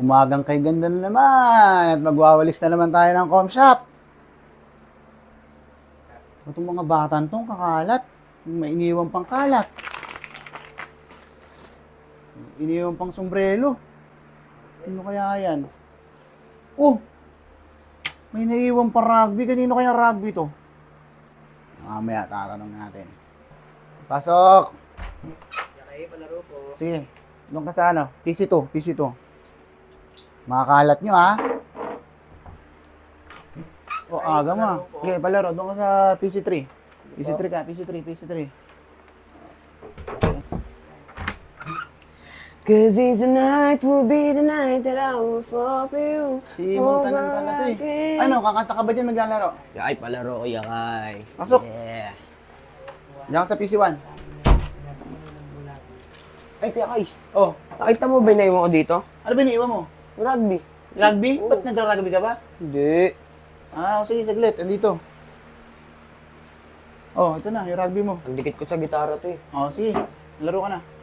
Umagang kay ganda na naman at magwawalis na naman tayo ng com shop. Itong mga batan tong kakalat. May iniwan pang kalat. Iniwan pang sombrero. Ano kaya yan? Oh! May naiwan pa rugby. Kanino kaya rugby to? Mamaya, tatanong natin. Pasok! Okay, palaro po. Sige, doon ka sa ano? PC2, PC2. Makakalat nyo, ha? O, aga mo. Okay, palaro. Doon ka sa PC3. PC3 ka, PC3. Cause it's the night will be the night that I will fall for you. Si Montanan pala to eh. Ano, kakanta ka ba dyan maglalaro? Yakay, palaro ko, yakay. Pasok. Yeah. Diyan ka sa PC1. Ay, Kuya Kai, Oh, nakita mo ba yung naiwan ko dito? ano ba iniiwan mo? Rugby. Rugby? Ba't nagra-rugby ka ba? Hindi. Sige, saglit. Andito. Oh, ito na, yung rugby mo. Ang dikit ko sa gitara to eh. Oh, sige. Laro ka na.